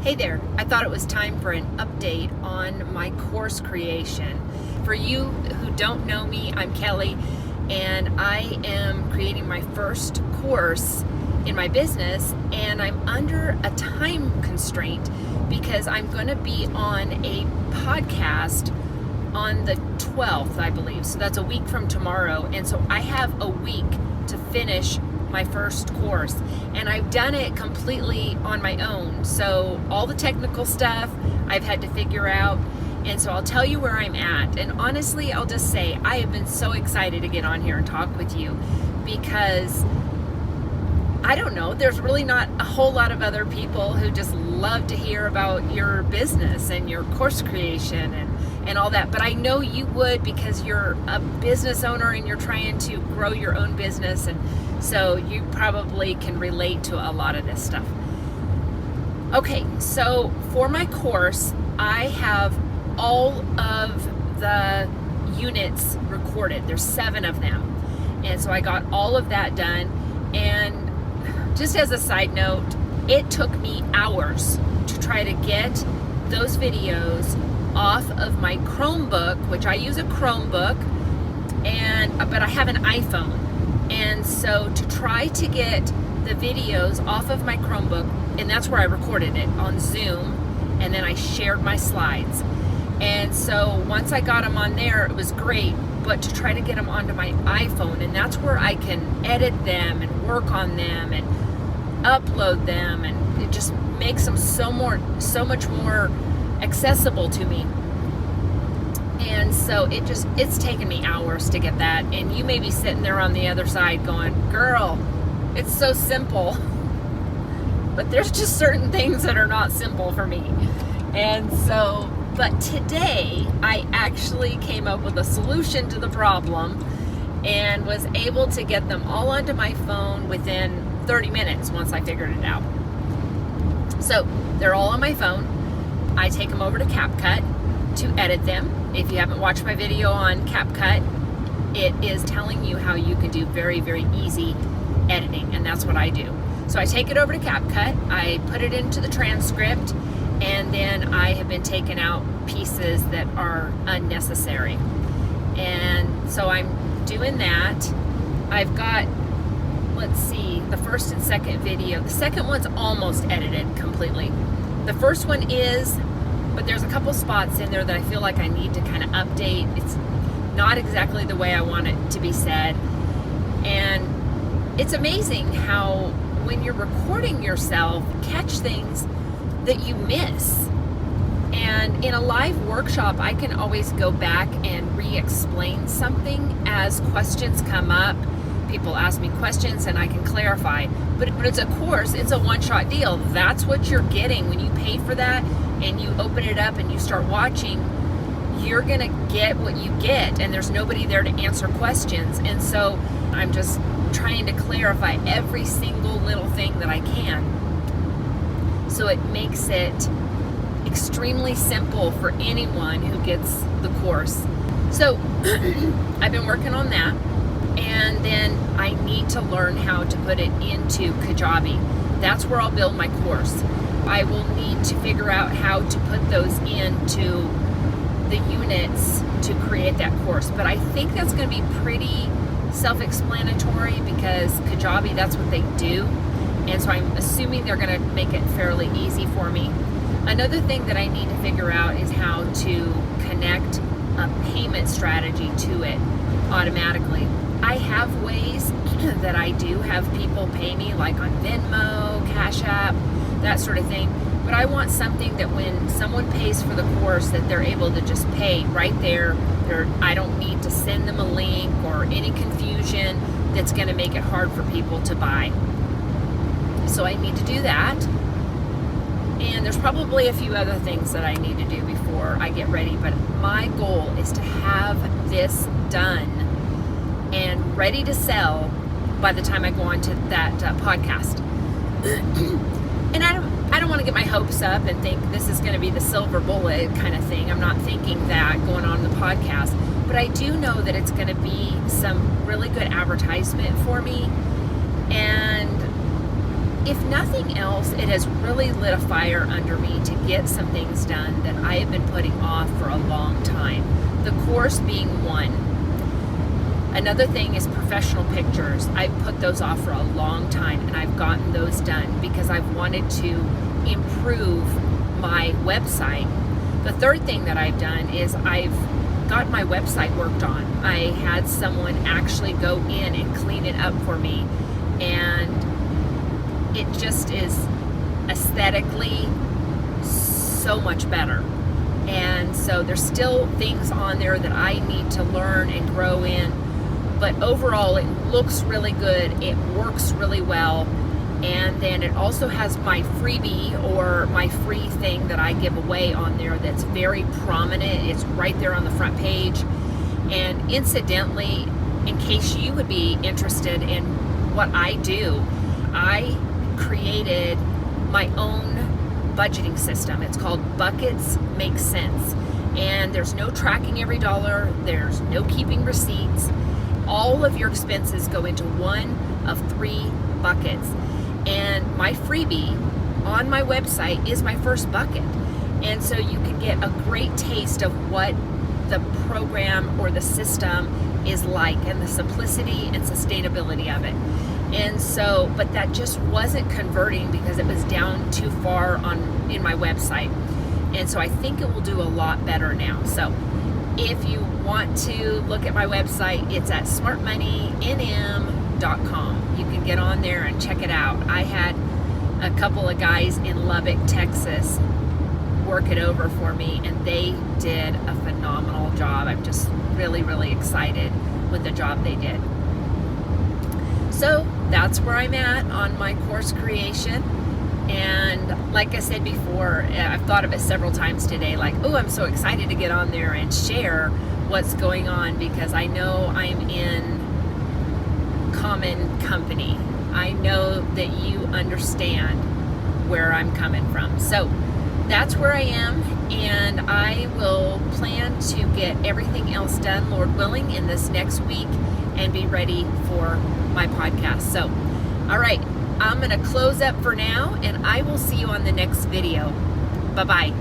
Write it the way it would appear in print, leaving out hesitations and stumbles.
Hey there, I thought it was time for an update on my course creation. For you who don't know me, I'm Kelly, and I am creating my first course in my business, and I'm under a time constraint because I'm going to be on a podcast on the 12th, I believe. So that's a week from tomorrow, and so I have a week to finish my first course, and I've done it completely on my own. So all the technical stuff I've had to figure out, and so I'll tell you where I'm at. And honestly, I'll just say I have been so excited to get on here and talk with you because I don't know, there's really not a whole lot of other people who just love to hear about your business and your course creation and all that. But I know you would, because you're a business owner and you're trying to grow your own business, and so you probably can relate to a lot of this stuff. Okay, so for my course, I have all of the units recorded. There's 7 of them. And so I got all of that done. And just as a side note, it took me hours to try to get those videos off of my Chromebook, which I use a Chromebook, but I have an iPhone. And so to try to get the videos off of my Chromebook, and that's where I recorded it on Zoom, and then I shared my slides. And so once I got them on there, it was great, but to try to get them onto my iPhone, and that's where I can edit them and work on them and upload them, and it just makes them so much more accessible to me. And so it's taken me hours to get that. And you may be sitting there on the other side going, girl, it's so simple. But there's just certain things that are not simple for me. And so, but today I actually came up with a solution to the problem and was able to get them all onto my phone within 30 minutes once I figured it out. So they're all on my phone. I take them over to CapCut to edit them. If you haven't watched my video on CapCut, it is telling you how you can do very, very easy editing, and that's what I do. So I take it over to CapCut, I put it into the transcript, and then I have been taking out pieces that are unnecessary. And so I'm doing that. I've got, let's see, the first and second video. The second one's almost edited completely. The first one is, but there's a couple spots in there that I feel like I need to kind of update. It's not exactly the way I want it to be said. And it's amazing how when you're recording yourself, catch things that you miss. And in a live workshop, I can always go back and re-explain something as questions come up. People ask me questions and I can clarify. But it's a course, it's a one-shot deal. That's what you're getting when you pay for that and you open it up and you start watching. You're gonna get what you get, and there's nobody there to answer questions. And so I'm just trying to clarify every single little thing that I can. So it makes it extremely simple for anyone who gets the course. So I've been working on that. And then I need to learn how to put it into Kajabi. That's where I'll build my course. I will need to figure out how to put those into the units to create that course. But I think that's going to be pretty self-explanatory because Kajabi, that's what they do. And so I'm assuming they're going to make it fairly easy for me. Another thing that I need to figure out is how to connect a payment strategy to it automatically. I have ways that I do have people pay me, like on Venmo, Cash App, that sort of thing. But I want something that when someone pays for the course, that they're able to just pay right there. I don't need to send them a link or any confusion that's going to make it hard for people to buy. So I need to do that. And there's probably a few other things that I need to do before I get ready. But my goal is to have this done and ready to sell by the time I go on to that podcast. And I don't want to get my hopes up and think this is going to be the silver bullet kind of thing. I'm not thinking that going on the podcast. But I do know that it's going to be some really good advertisement for me. And if nothing else, it has really lit a fire under me to get some things done that I have been putting off for a long time. The course being one. Another thing is professional pictures. I've put those off for a long time, and I've gotten those done because I've wanted to improve my website. The third thing that I've done is I've got my website worked on. I had someone actually go in and clean it up for me, and it just is aesthetically so much better. And so there's still things on there that I need to learn and grow in, but overall it looks really good, it works really well. And then it also has my freebie, or my free thing that I give away on there that's very prominent. It's right there on the front page. And incidentally, in case you would be interested in what I do, I created my own budgeting system. It's called Buckets Make Sense. And there's no tracking every dollar, there's no keeping receipts. All of your expenses go into one of 3 buckets. And my freebie on my website is my first bucket. And so you can get a great taste of what the program or the system is like, and the simplicity and sustainability of it. And so, but that just wasn't converting because it was down too far in my website. And so I think it will do a lot better now. So if you want to look at my website, it's at smartmoneynm.com. You can get on there and check it out. I had a couple of guys in Lubbock, Texas work it over for me, and they did a phenomenal job. I'm just really, really excited with the job they did. So that's where I'm at on my course creation. And like I said before, I've thought of it several times today, like, oh, I'm so excited to get on there and share what's going on, because I know I'm in common company. I know that you understand where I'm coming from. So that's where I am, and I will plan to get everything else done, Lord willing, in this next week, and be ready for my podcast. So, all right, I'm going to close up for now, and I will see you on the next video. Bye-bye.